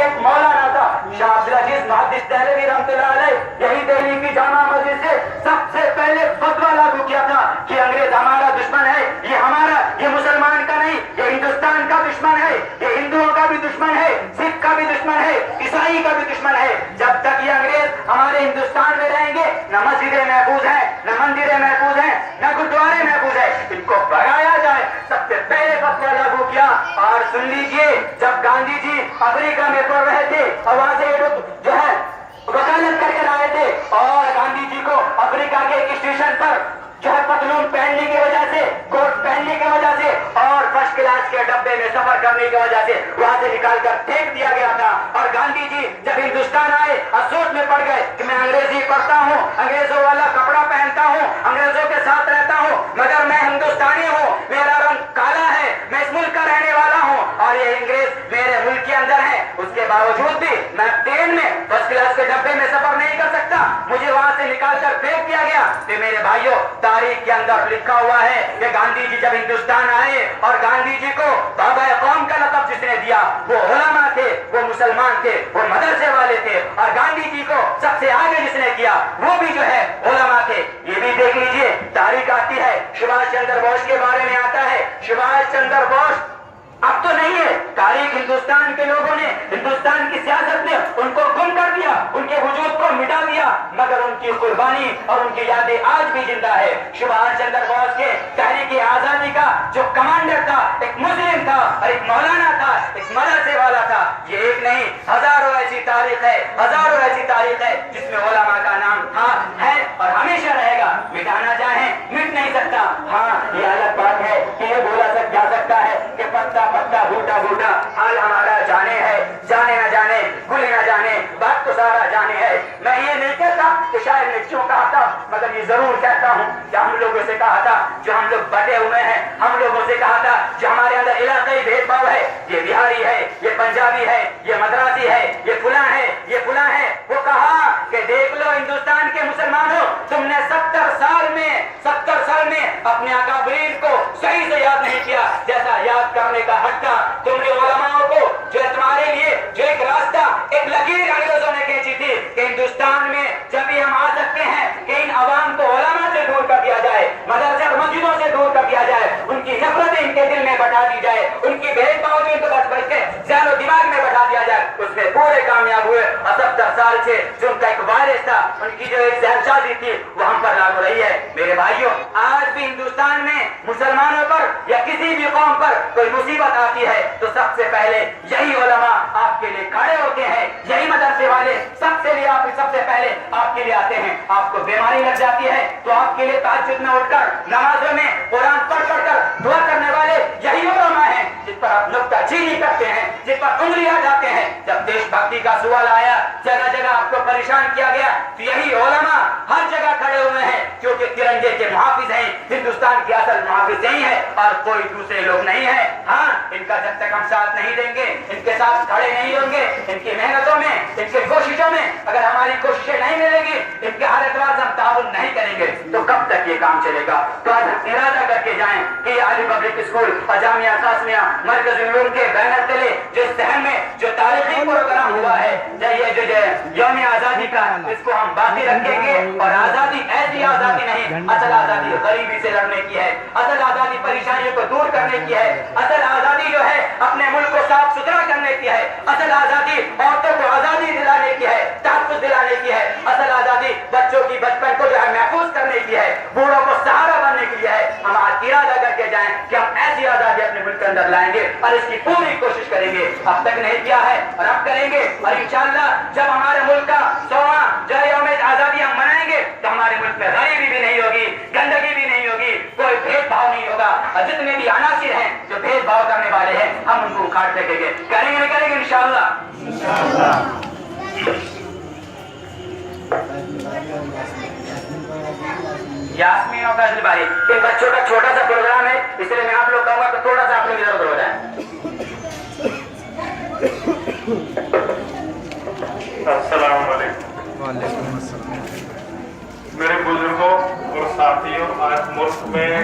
ایک مولانا تھا شاہ عبد العزیز محدث دہلوی رحمۃ اللہ علیہ، یہی دہلی کی جامع مسجد سے سب سے پہلے فتویٰ لاگو کیا تھا کہ انگریز ہمارا دشمن ہے، یہ ہمارا، یہ مسلمان کا نہیں، یہ ہندوستان کا دشمن ہے، یہ ہندوؤں کا بھی دشمن ہے، سکھ کا بھی دشمن ہے، عیسائی کا بھی دشمن ہے۔ جب تک یہ انگریز ہمارے ہندوستان میں رہیں گے نہ مسجدیں محفوظ ہیں، نہ مندریں محفوظ ہیں، نہ گرودوارے محفوظ ہیں، ان کو بھگایا جائے۔ سب سے پہلے فتویٰ لاگو کیا۔ اور سن لیجیے، جب گاندھی جی افریقہ میں پڑھ رہے تھے اور وہاں سے جو ہے وکالت کر کے لائے تھے، اور گاندھی جی کو افریقہ کے ایک اسٹیشن پر جو ہے پتلون پہننے کی وجہ سے، کوٹ پہننے کی وجہ سے اور فرسٹ کلاس کے ڈبے میں سفر کرنے کی وجہ سے وہاں سے نکال کر پھینک دیا گیا تھا۔ اور گاندھی جی جب ہندوستان آئے افسوس میں پڑ گئے کہ میں انگریزی پڑھتا ہوں، انگریزوں والا کپڑا پہنتا ہوں، انگریزوں کے ساتھ رہتا ہوں، مگر میں ہندوستانی ہوں، میرا رنگ کالا ہے، میں اس ملک کا رہنے والا ہوں اور یہ انگریز میرے ملک کے اندر ہے، اس کے باوجود بھی میں ٹرین میں فرسٹ کلاس کے ڈبے میں سفر نہیں کر سکتا، مجھے وہاں سے نکال کر پھینک دیا گیا۔ کہ میرے بھائیوں، تاریخ کے اندر لکھا ہوا ہے کہ گاندھی جی جب ہندوستان آئے اور گاندھی جی کو بابا قوم کا لقب جس نے دیا وہ علماء تھے، وہ مسلمان تھے، وہ مدرسے والے تھے، اور گاندھی جی کو سب سے آگے جس نے کیا وہ بھی جو ہے علماء تھے۔ یہ بھی دیکھ لیجئے، تاریخ آتی ہے، سبھاش چندر بوس کے بارے میں آتا ہے۔ سبھاش چندر بوس اب تو نہیں ہے، تاریخ ہندوستان کے لوگوں نے، ہندوستان کی سیاست نے ان کو گم کر دیا، ان کے وجود کو مٹا دیا، مگر ان کی قربانی اور ان کی یادیں آج بھی زندہ ہے۔ سبھاش چندر بوس کے تحریک آزادی کا جو کمانڈر تھا، ایک مسلم تھا اور ایک مولانا تھا، ایک مدرسے والا تھا۔ یہ ایک نہیں، ہزاروں ایسی تاریخ ہے، ہزاروں ایسی تاریخ ہے جس میں علماء کا نام تھا، ہے اور ہمیشہ رہے گا۔ مٹانا چاہیں مٹ نہیں سکتا۔ ہاں، یہ الگ بات ہے کہ یہ بولا جا سکتا ہے کہ پتا پتا بوٹا بوٹا حال ہمارا جانے ہے، جانے نہ جانے گل نہ جانے بات تو سارا جانے ہے۔ میں یہ نہیں کہتا کہ شاید نے کیوں کہا تھا، مگر یہ ضرور کہتا ہوں کہ ہم لوگوں سے کہا تھا جو ہم لوگ بٹے ہوئے ہیں، ہم لوگوں سے کہا تھا جو ہمارے اندر علاقائی بھید بھاؤ ہے، یہ بہاری ہے، یہ پنجابی ہے، یہ مدراسی ہے، یہ فلاں ہے، یہ فلاں ہے، وہ کہا کہ دیکھ لو ہندوستان کے مسلمانوں، تم نے 70 سال میں اپنے اکابرین کو صحیح سے یاد نہیں کیا جیسا یاد کرنے کا حق تھا۔ تم نے علماء کو جو تمہارے لیے جو ایک راستہ، ایک لکیر انگریزوں نے کھینچی تھی کہ ہندوستان میں جب بھی ہم آ سکتے ہیں کہ ان عوام کو علماء سے دور کر دیا جائے، مدرسے اور مسجدوں سے دور کر دیا جائے، ان کی نفرتیں ان کے دل میں بٹھا دی جائے، ان کی بھید بھاؤ جو ان کو بچ کے ذہن و دماغ میں بٹھا دیا جائے، اس میں پورے کامیاب ہوئے۔ اور 70 سال سے جو ان کا ایک وائرس تھا، ان کی جو ایک ذہن سازی تھی وہ ہم پر لاگو رہی ہے۔ میرے بھائیوں، آج بھی ہندوستان میں مسلمانوں پر یا کسی بھی قوم پر کوئی مصیبت آتی ہے تو سب سے پہلے یہی علماء آپ کے لیے کھڑے ہوتے ہیں، یہی مدرسے والے سب سے پہلے آپ کے لیے آتے ہیں۔ آپ کو بیماری لگ جاتی ہے تو آپ کے لیے تہجد میں اٹھ کر نمازوں میں قرآن پڑھ کر دعا کرنے والے یہی علماء ہیں جس پر آپ نکتہ چینی کرتے ہیں، جس پر انگلی جاتے ہیں۔ جب دیش بھکتی کا سوال آیا، جگہ جگہ آپ کو پریشان کیا گیا تو یہی علماء ہر جگہ کھڑے ہوئے ہیں، کیونکہ ترنگے کے محافظ ہیں، ہندوستان کے اصل محافظ یہی ہے اور کوئی دوسرے لوگ نہیں ہے۔ ہاں، ان کا جب تک ہم ساتھ نہیں دیں گے، ان کے ساتھ کھڑے نہیں ہوں گے، ان کی محنتوں میں، ان کی کوششوں میں اگر ہماری کوششیں نہیں ملیں گی، ان کے ہر اعتبار سے ہم تعاون نہیں کریں گے تو کب تک یہ کام چلے گا؟ تو آج ہم ارادہ کر کے جائیں کہ عالی پبلک اسکول اور جامعہ قاسمیہ مرکز علوم کے بینر تلے جو ذہن میں جو تاریخی پروگرام ہوا ہے، جو یوم آزادی کا، اس کو ہم باقی رکھیں گے۔ اور آزادی ایسی آزادی نہیں، اصل آزادی غریبی سے لڑنے کی ہے، اصل آزادی پریشانیوں کو دور کرنے کی ہے، اصل آزادی جو ہے اپنے ملک کو صاف ستھرا کرنے کی ہے، اصل آزادی عورتوں کو آزادی دلانے کی ہے، تحفظ دلانے کی ہے، اصل آزادی بچوں کی بچپن کو جو ہے محفوظ کرنے کی ہے، بوڑھوں کو سہارا بننے کے لیے ہے۔ ہم آج ارادہ کر کے جائیں کہ ہم ایسی آزادی اپنے ملک کے اندر لائیں گے اور اس کی پوری کوشش کریں گے۔ اب تک نہیں کیا ہے اور اب کریں گے، اور انشاءاللہ جب ہمارے ملک کا 100واں جو یوم آزادی ہم منائیں گے تو ہمارے ملک میں غریبی بھی نہیں ہوگی، گندگی بھی نہیں ہوگی، کوئی بھید بھاؤ نہیں ہوگا، اور جتنے بھی عناصر ہیں جو بھید بھاؤ کرنے والے ہیں ہم ان کو اکھاڑ پھینکیں گے۔ کریں گے نہیں کریں گے انشاءاللہ؟ یاسمین اور فیصل بھائی، ان بچوں کا چھوٹا سا پروگرام ہے، اس لیے میں آپ لوگ کہوں گا کہ تھوڑا سا آپ لوگ ادھر ادھر ہو جائیں۔ السلام علیکم۔ وعلیکم السلام۔ میرے بزرگوں اور ساتھیوں، آج ملک میں